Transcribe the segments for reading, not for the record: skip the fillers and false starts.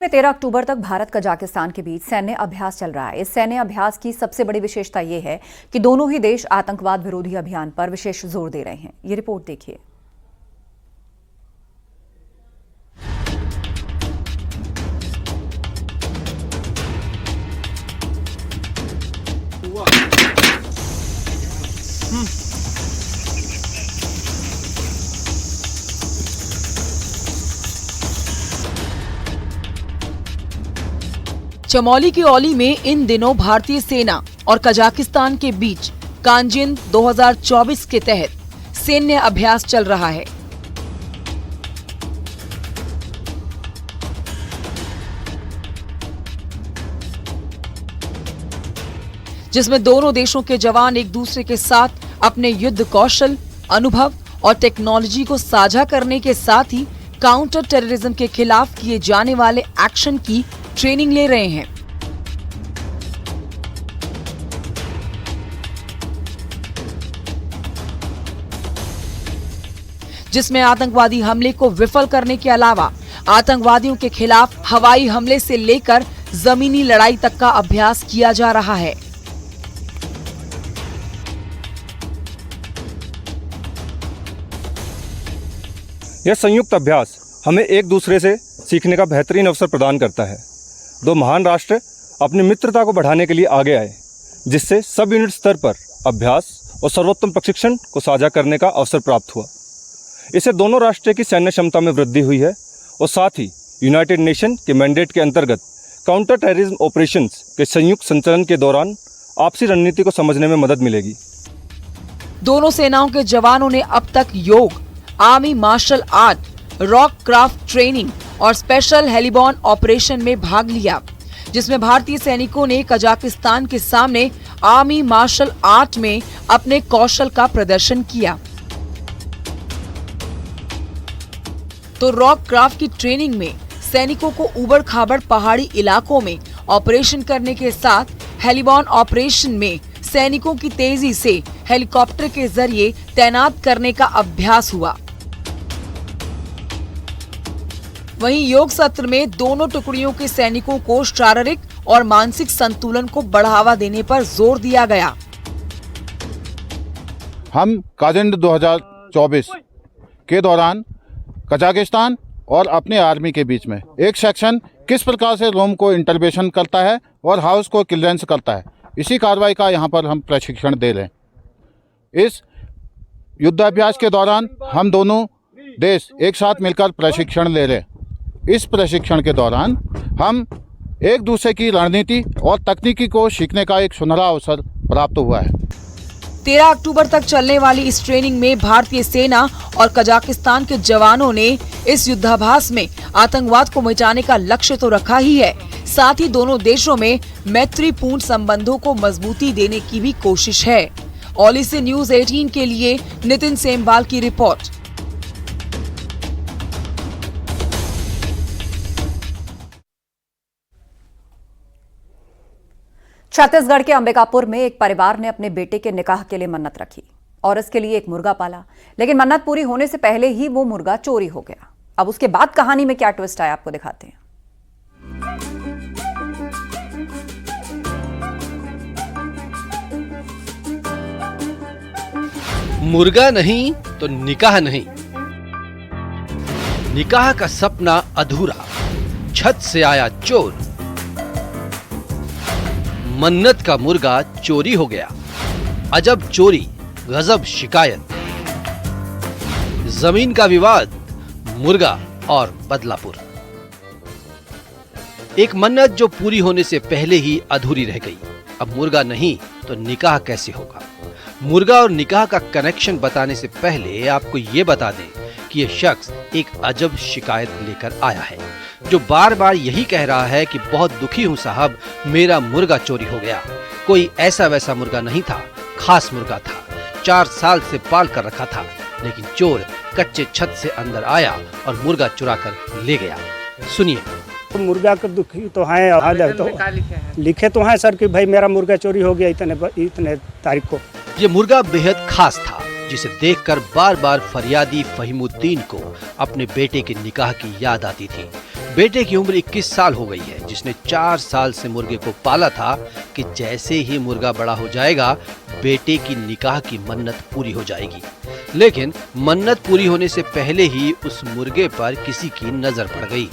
13 अक्टूबर तक भारत कजाकिस्तान के बीच सैन्य अभ्यास चल रहा है। इस सैन्य अभ्यास की सबसे बड़ी विशेषता ये है कि दोनों ही देश आतंकवाद विरोधी अभियान पर विशेष जोर दे रहे हैं। ये रिपोर्ट देखिए। चमोली की औली में इन दिनों भारतीय सेना और कजाकिस्तान के बीच कांजिन 2024 के तहत सैन्य अभ्यास चल रहा है। जिसमें दोनों देशों के जवान एक दूसरे के साथ अपने युद्ध कौशल, अनुभव और टेक्नोलॉजी को साझा करने के साथ ही काउंटर टेररिज्म के खिलाफ किए जाने वाले एक्शन की ट्रेनिंग ले रहे हैं। जिसमें आतंकवादी हमले को विफल करने के अलावा आतंकवादियों के खिलाफ हवाई हमले से लेकर जमीनी लड़ाई तक का अभ्यास किया जा रहा है। यह संयुक्त अभ्यास हमें एक दूसरे से सीखने का बेहतरीन अवसर प्रदान करता है। दो महान राष्ट्र अपनी मित्रता को बढ़ाने के लिए आगे आए, जिससे सब यूनिट स्तर पर अभ्यास और सर्वोत्तम प्रशिक्षण को साझा करने का अवसर प्राप्त हुआ। इससे दोनों राष्ट्रों की सैन्य क्षमता में वृद्धि हुई है और साथ ही यूनाइटेड नेशन के मैंडेट के अंतर्गत काउंटर टेररिज्म ऑपरेशंस के संयुक्त संचालन के दौरान आपसी रणनीति को समझने में मदद मिलेगी। दोनों सेनाओं के जवानों ने अब तक योग, army martial art, rock craft training और स्पेशल हेलीबॉर्न ऑपरेशन में भाग लिया, जिसमें भारतीय सैनिकों ने कजाकिस्तान के सामने आर्मी मार्शल आर्ट में अपने कौशल का प्रदर्शन किया। तो रॉक क्राफ्ट की ट्रेनिंग में सैनिकों को उबड़ खाबड़ पहाड़ी इलाकों में ऑपरेशन करने के साथ हेलीबॉर्न ऑपरेशन में सैनिकों की तेजी से हेलीकॉप्टर के जरिए तैनात करने का अभ्यास हुआ। वहीं योग सत्र में दोनों टुकड़ियों के सैनिकों को शारीरिक और मानसिक संतुलन को बढ़ावा देने पर जोर दिया गया। हम काजिन 2024 के दौरान कजाकिस्तान और अपने आर्मी के बीच में एक सेक्शन किस प्रकार से रोम को इंटरवेंशन करता है और हाउस को क्लियरेंस करता है, इसी कार्रवाई का यहाँ पर हम प्रशिक्षण दे रहे हैं। इस युद्धाभ्यास के दौरान हम दोनों देश एक साथ मिलकर प्रशिक्षण ले रहे हैं। इस प्रशिक्षण के दौरान हम एक दूसरे की रणनीति और तकनीकी को सीखने का एक सुनहरा अवसर प्राप्त हुआ है। 13 अक्टूबर तक चलने वाली इस ट्रेनिंग में भारतीय सेना और कजाकिस्तान के जवानों ने इस युद्धाभ्यास में आतंकवाद को मिटाने का लक्ष्य तो रखा ही है, साथ ही दोनों देशों में मैत्रीपूर्ण संबंधों को मजबूती देने की भी कोशिश है। औली से न्यूज़ 18 के लिए नितिन सेमवाल की रिपोर्ट। छत्तीसगढ़ के अंबिकापुर में एक परिवार ने अपने बेटे के निकाह के लिए मन्नत रखी और इसके लिए एक मुर्गा पाला, लेकिन मन्नत पूरी होने से पहले ही वो मुर्गा चोरी हो गया। अब उसके बाद कहानी में क्या ट्विस्ट आया, आपको दिखाते हैं। मुर्गा नहीं तो निकाह नहीं, निकाह का सपना अधूरा, छत से आया चोर, मन्नत का मुर्गा चोरी हो गया। अजब चोरी, गजब शिकायत, जमीन का विवाद, मुर्गा और बदलापुर। एक मन्नत जो पूरी होने से पहले ही अधूरी रह गई। अब मुर्गा नहीं तो निकाह कैसे होगा? मुर्गा और निकाह का कनेक्शन बताने से पहले आपको ये बता दें कि ये शख्स एक अजब शिकायत लेकर आया है, जो बार बार यही कह रहा है कि बहुत दुखी हूं साहब, मेरा मुर्गा चोरी हो गया। कोई ऐसा वैसा मुर्गा नहीं था, खास मुर्गा था, 4 साल से पाल कर रखा था, लेकिन चोर कच्चे छत से अंदर आया और मुर्गा चुरा कर ले गया। सुनिए। मुर्गा का दुखी तो है, तो लिखे तो हैं सर कि भाई मेरा मुर्गा चोरी हो गया इतने तारीख को। ये मुर्गा बेहद खास था, जिसे देखकर बार बार फरियादी फहीमुद्दीन को अपने बेटे के निकाह की याद आती थी। बेटे की उम्र 21 साल हो गई है, जिसने 4 साल से मुर्गे को पाला था कि जैसे ही मुर्गा बड़ा हो जाएगा बेटे की निकाह की मन्नत पूरी हो जाएगी। लेकिन मन्नत पूरी होने से पहले ही उस मुर्गे पर किसी की नजर पड़ गई।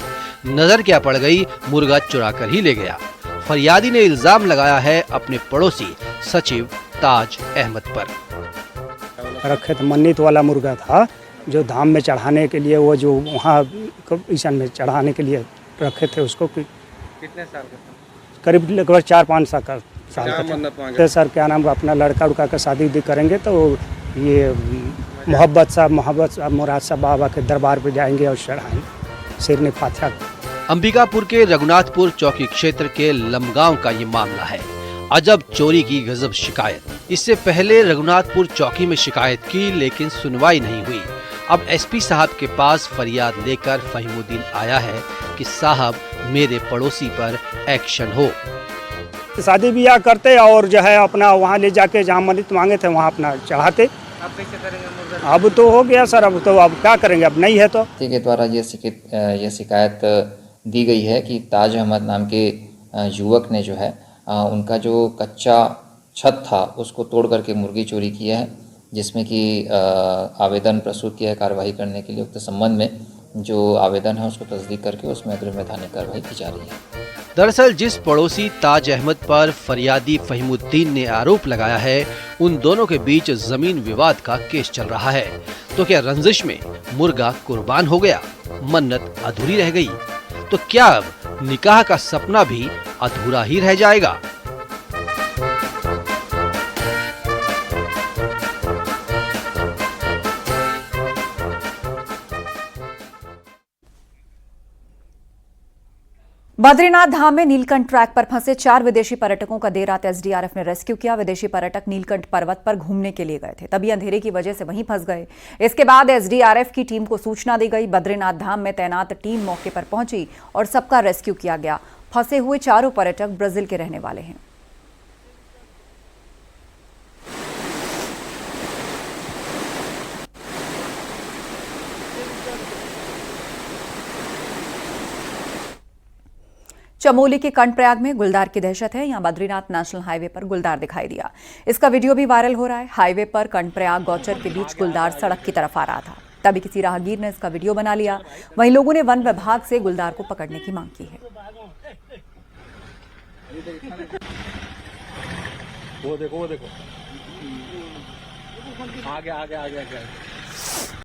नजर क्या पड़ गई, मुर्गा चुरा कर ही ले गया। फरियादी ने इल्जाम लगाया है अपने पड़ोसी सचिव ताज अहमद पर। रखे थे मन्नत वाला मुर्गा था जो धाम में चढ़ाने के लिए, वो जो वहाँ ईशान में चढ़ाने के लिए रखे थे उसको। कितने साल का था? करीब लगभग 4-5 साल का था। सर क्या नाम, अपना लड़का उड़का का शादी उदी करेंगे तो ये मोहब्बत साहब मुराद साहब बाबा के दरबार पे जाएंगे और चढ़ाएंगे सिरने फातिहा। अंबिकापुर के रघुनाथपुर चौकी क्षेत्र के लमगांव का ये मामला है। अजब चोरी की गजब शिकायत। इससे पहले रघुनाथपुर चौकी में शिकायत की लेकिन सुनवाई नहीं हुई। अब एसपी साहब के पास फरियाद लेकर फहीमुद्दीन आया है कि साहब मेरे पड़ोसी पर एक्शन हो। शादी ब्याह करते और जो है अपना वहाँ ले जाके जहाँ मन्नत मांगे थे वहाँ अपना चढ़ाते। अब कैसे करेंगे मुर्गा? अब तो हो गया सर, अब तो अब क्या करेंगे, अब नहीं है तो। के द्वारा ये शिकायत दी गई है कि ताज अहमद नाम के युवक ने जो है उनका जो कच्चा छत था उसको तोड़ करके मुर्गी चोरी किया है, जिसमें कि आवेदन प्रस्तुत किया है कार्रवाई करने के लिए। उक्त संबंध में जो आवेदन है उसको तस्दीक करके उसमें अग्रिम वैधानिक कार्रवाई की जा रही है। दरअसल जिस पड़ोसी ताज अहमद पर फरियादी फहीमुद्दीन ने आरोप लगाया है, उन दोनों के बीच जमीन विवाद का केस चल रहा है। तो क्या रंजिश में मुर्गा कुर्बान हो गया, मन्नत अधूरी रह गई? तो क्या अब निकाह का सपना भी अधूरा ही रह जाएगा? बद्रीनाथ धाम में नीलकंठ ट्रैक पर फंसे 4 विदेशी पर्यटकों का देर रात एसडीआरएफ ने रेस्क्यू किया। विदेशी पर्यटक नीलकंठ पर्वत पर घूमने के लिए गए थे, तभी अंधेरे की वजह से वहीं फंस गए। इसके बाद एसडीआरएफ की टीम को सूचना दी गई। बद्रीनाथ धाम में तैनात टीम मौके पर पहुंची और सबका रेस्क्यू किया गया। फंसे हुए 4 पर्यटक ब्राजील के रहने वाले हैं। चमोली के कर्णप्रयाग में गुलदार की दहशत है। यहां बद्रीनाथ नेशनल हाईवे पर गुलदार दिखाई दिया। इसका वीडियो भी वायरल हो रहा है। हाईवे पर कर्णप्रयाग गौचर के बीच गुलदार सड़क की तरफ आ रहा था, तभी किसी राहगीर ने इसका वीडियो बना लिया। वहीं लोगों ने वन विभाग से गुलदार को पकड़ने की मांग की है। वो देखो आगे